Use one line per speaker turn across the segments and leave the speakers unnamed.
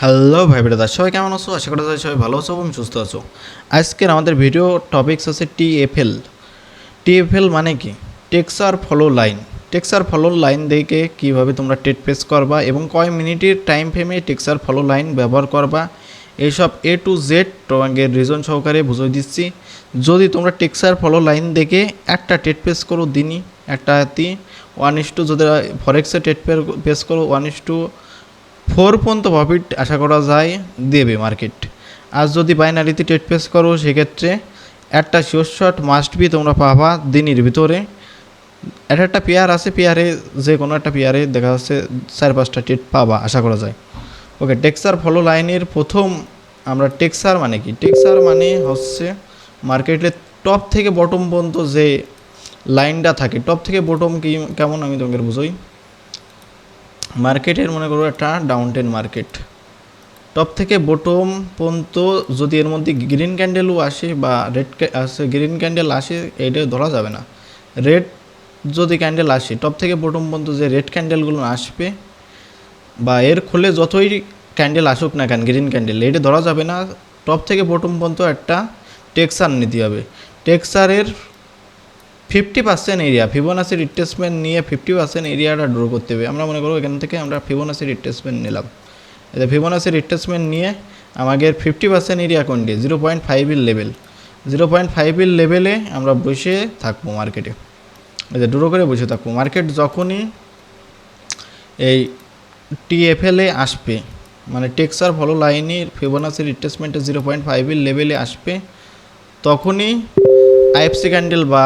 Hello ভাই brother, সবাই কেমন আছো? আশা করা যায় সবাই ভালো আছো এবং সুস্থ আছো। আজকের আমাদের ভিডিও টপিকস আছে টিএফএল। টিএফএল মানে কি? টেক্সার ফলো লাইন। টেক্সার ফলো লাইন দেখে কীভাবে তোমরা টেট পেস করবা এবং কয় মিনিটের টাইম ফ্রেমে টেক্সার ফলো লাইন ব্যবহার করবা, এইসব এ টু জেড তোমাকে রিজন সহকারে বুঝিয়ে দিচ্ছি। যদি তোমরা টেক্সার ফলো লাইন দেখে একটা টেট পেস করো দিনই একটা 1:, যদি ফরেক্সে টেট পেস করো 1:4 পর্যন্ত প্রফিট আশা করা যায় দেবে মার্কেট। আর যদি বাইনারিতে ট্রেড পেস করো সেক্ষেত্রে একটা শিওর শট মাস্ট বি তোমরা পাবা দিনের ভিতরে। একটা পেয়ার আছে, পেয়ারে যে কোনো একটা পেয়ারে দেখা যাচ্ছে 4-5টা ট্রেড পাবা আশা করা যায়। ওকে, টেক্সার ফলো লাইনের প্রথম আমরা টেক্সার মানে কি? টেক্সার মানে হচ্ছে মার্কেটের টপ থেকে বটম পর্যন্ত যে লাইনটা থাকে, টপ থেকে বটম কি কেমন আমি তোমাকে বুঝোই। মার্কেটের মনে করো একটা ডাউন ট্রেন্ড মার্কেট, টপ থেকে বটম পর্যন্ত যদি এর মধ্যে গ্রিন ক্যান্ডেলও আসে বা রেড আসে, গ্রিন ক্যান্ডেল আসে এটা ধরা যাবে না। রেড যদি ক্যান্ডেল আসে টপ থেকে বটম পর্যন্ত যে রেড ক্যান্ডেলগুলো আসবে বা এর খোলে যতই ক্যান্ডেল আসুক না কেন গ্রিন ক্যান্ডেল, এটা ধরা যাবে না। টপ থেকে বটম পর্যন্ত একটা টেক্সার নিতে হবে। টেক্সারের 50% এরিয়া ফিবোনাসি রিট্রেসমেন্ট নিয়ে 50% এরিয়াটা ড্র করতে হবে। আমরা মনে করব এখান থেকে আমরা ফিবোনাসি রিট্রেসমেন্ট নিলাম। এটা ফিবোনাসি রিট্রেসমেন্ট নিয়ে আমাদের 50% এরিয়া কোনটি? 0.5 লেভেল। 0.5 লেভেলে আমরা বসে থাকবো মার্কেটে, এটা ড্র করে বসে থাকবো। মার্কেট যখনই এই টিএফএলে আসবে, মানে টেক্সার ফলো লাইনের ফিবোনাসি রিট্রেসমেন্টে 0.5 লেভেলে আসবে, তখনই আইএফসি ক্যান্ডেল বা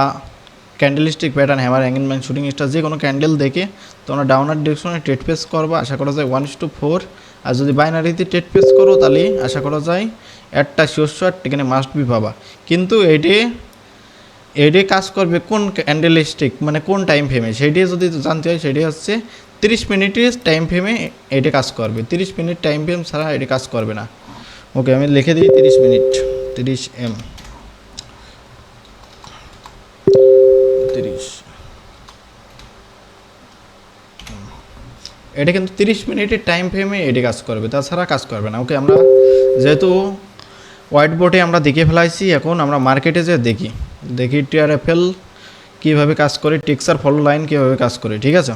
ক্যান্ডেলস্টিক প্যাটার্ন, হ্যামার, অ্যাঙ্গেলম্যান, শুটিং স্টার যে কোনো ক্যান্ডেল দেখে তোমরা ডাউনার ডিরেকশনে ট্রেড পেস করবা আশা করা যায় 1:4। আর যদি বাইনারিতে ট্রেড পেস করো তাহলে আশা করা যায় একটা শিওর শট এখানে মাস্ট বি পাবা। কিন্তু এটি কাজ করবে কোন ক্যান্ডেলস্টিক মানে কোন টাইম ফ্রেমে, সেইটি যদি জানতে হয় সেটি হচ্ছে 30 মিনিটের টাইম ফ্রেমে এটি কাজ করবে। 30 মিনিট টাইম ফ্রেম ছাড়া এটি কাজ করবে না। ওকে, আমি লিখে দিই 30 মিনিট, 30 এম 30। এটা কিন্তু 30 মিনিটের টাইম ফ্রেমে এটি কাজ করবে, তাছাড়া কাজ করবে না। ওকে, আমরা যেহেতু হোয়াইট বোর্ডে আমরা দেখে ফেলাইছি, এখন আমরা মার্কেটে যে দেখি টিআরএফএল কীভাবে কাজ করে, টেক্সার ফলো লাইন কীভাবে কাজ করে। ঠিক আছে,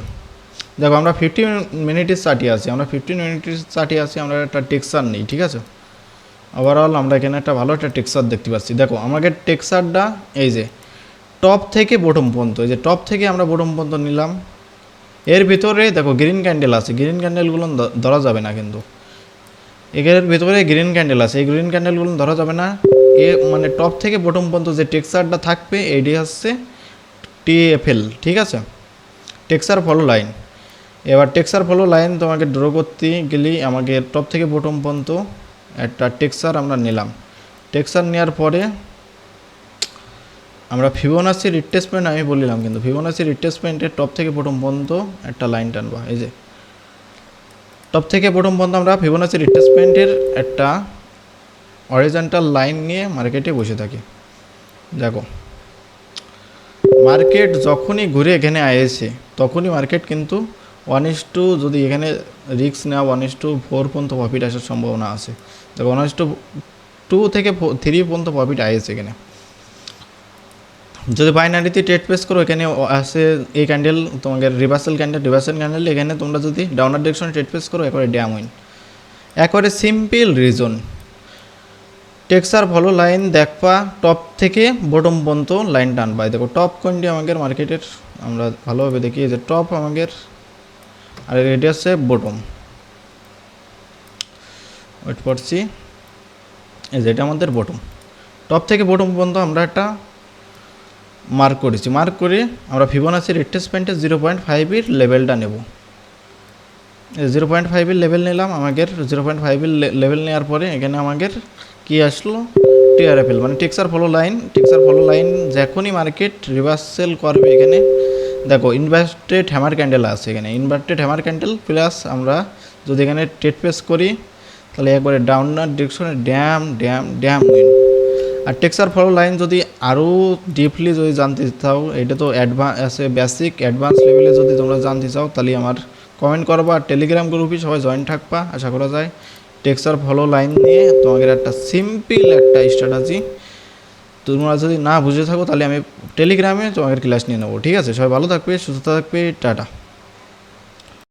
দেখো আমরা 15 মিনিটের চার্টে আছি, আমরা 15 মিনিটের চার্টে আছি, আমরা একটা টেক্সার নেই। ঠিক আছে, ওভারঅল আমরা এখানে একটা ভালো একটা টেক্সার দেখতে পাচ্ছি। দেখো আমাদের টেক্সারটা এই যে টপ থেকে বটম পর্যন্ত, এই যে টপ থেকে আমরা বটম পর্যন্ত নিলাম। এর ভিতরে দেখো গ্রিন ক্যান্ডেল আছে, গ্রিন ক্যান্ডেলগুলো ধরা যাবে না, কিন্তু এর ভিতরে গ্রিন ক্যান্ডেল আছে, এই গ্রিন ক্যান্ডেলগুলো ধরা যাবে না। এ মানে টপ থেকে বটম পর্যন্ত যে টেক্সারটা থাকবে এটি হচ্ছে টিএফএল। ঠিক আছে, টেক্সার ফলো লাইন। এবার টেক্সার ফলো লাইন তোমাকে ড্র করতে গেলেই আমাকে টপ থেকে বটম পর্যন্ত একটা টেক্সার আমরা নিলাম। টেক্সার নেওয়ার পরে আমরা ফিবোনাসি রিট্রেসমেন্ট আমি বললাম, কিন্তু ফিবোনাসি রিট্রেসমেন্টের টপ থেকে বটম পর্যন্ত একটা লাইন টানবা। এই যে টপ থেকে বটম পর্যন্ত আমরা ফিবোনাসি রিট্রেসমেন্টের একটা হরিজন্টাল লাইন নিয়ে মার্কেটে বসে থাকি। দেখো মার্কেট যখনই ঘুরে এখানে আসে তখনই মার্কেট কিন্তু 1:, যদি এখানে রিস্ক নেওয়া 1:4 পর্যন্ত প্রফিট আসার সম্ভাবনা আছে। দেখো 1:2 থেকে 3 পর্যন্ত প্রফিট আসে এখানে। যদি বাইনারিতে ট্রেড পেস করো এখানে আসে এই ক্যান্ডেল তোমাদের রিভার্সাল ক্যান্ডেল, এখানে তোমরা যদি ডাউনার ডিরেকশনে ট্রেড পেস করো একবারে ড্যাম উইন। একবারে সিম্পল রিজন, টেক্সার ফলো লাইন দেখবা টপ থেকে বটম পর্যন্ত লাইন টানবা। দেখো টপ কোনটি আমাদের মার্কেটের, আমরা ভালোভাবে দেখি। যে টপ আমাদের, আর এটা হচ্ছে বটম। ওয়েট করছি, এই যে এটা আমাদের বটম। টপ থেকে বটম পর্যন্ত আমরা একটা মার্ক করেছি, মার্ক করে আমরা ফিবোনাসি রিট্রেসমেন্টে 0.5 লেভেলটা নেব। 0.5 লেভেল নিলাম। আমাদের 0.5 লেভেল নেওয়ার পরে এখানে আমাদের কি আসলো? টিআরএফএল মানে টেক্সার ফলো লাইন। টেক্সার ফলো লাইন যখনই মার্কেট রিভার্সাল করবে, এখানে দেখো ইনভার্টেড হ্যামার ক্যান্ডেল আছে, এখানে ইনভার্টেড হ্যামার ক্যান্ডেল প্লাস আমরা যদি এখানে ট্রেড পেস করি তাহলে একবারে ডাউনার ডিরেকশনে ড্যাম উইন। আর টেক্সার ফলো লাইন যদি আরও ডিপলি যদি জানতে চাও, এটা তো অ্যাডভান্স আছে, বেসিক অ্যাডভান্স লেভেলে যদি তোমরা জানতে চাও তাহলে আমার কমেন্ট করবা। আর টেলিগ্রাম গ্রুপে সবাই জয়েন থাকবা, আশা করা যায় টেক্সচার ফলো লাইন নিয়ে তোমাদের একটা সিম্পল একটা স্ট্র্যাটাজি, তোমরা যদি না বুঝে থাকো তাহলে আমি টেলিগ্রামে তোমাদের ক্লাস নিয়ে নেবো। ঠিক আছে, সবাই ভালো থাকবে, সুস্থ থাকবে, টাটা।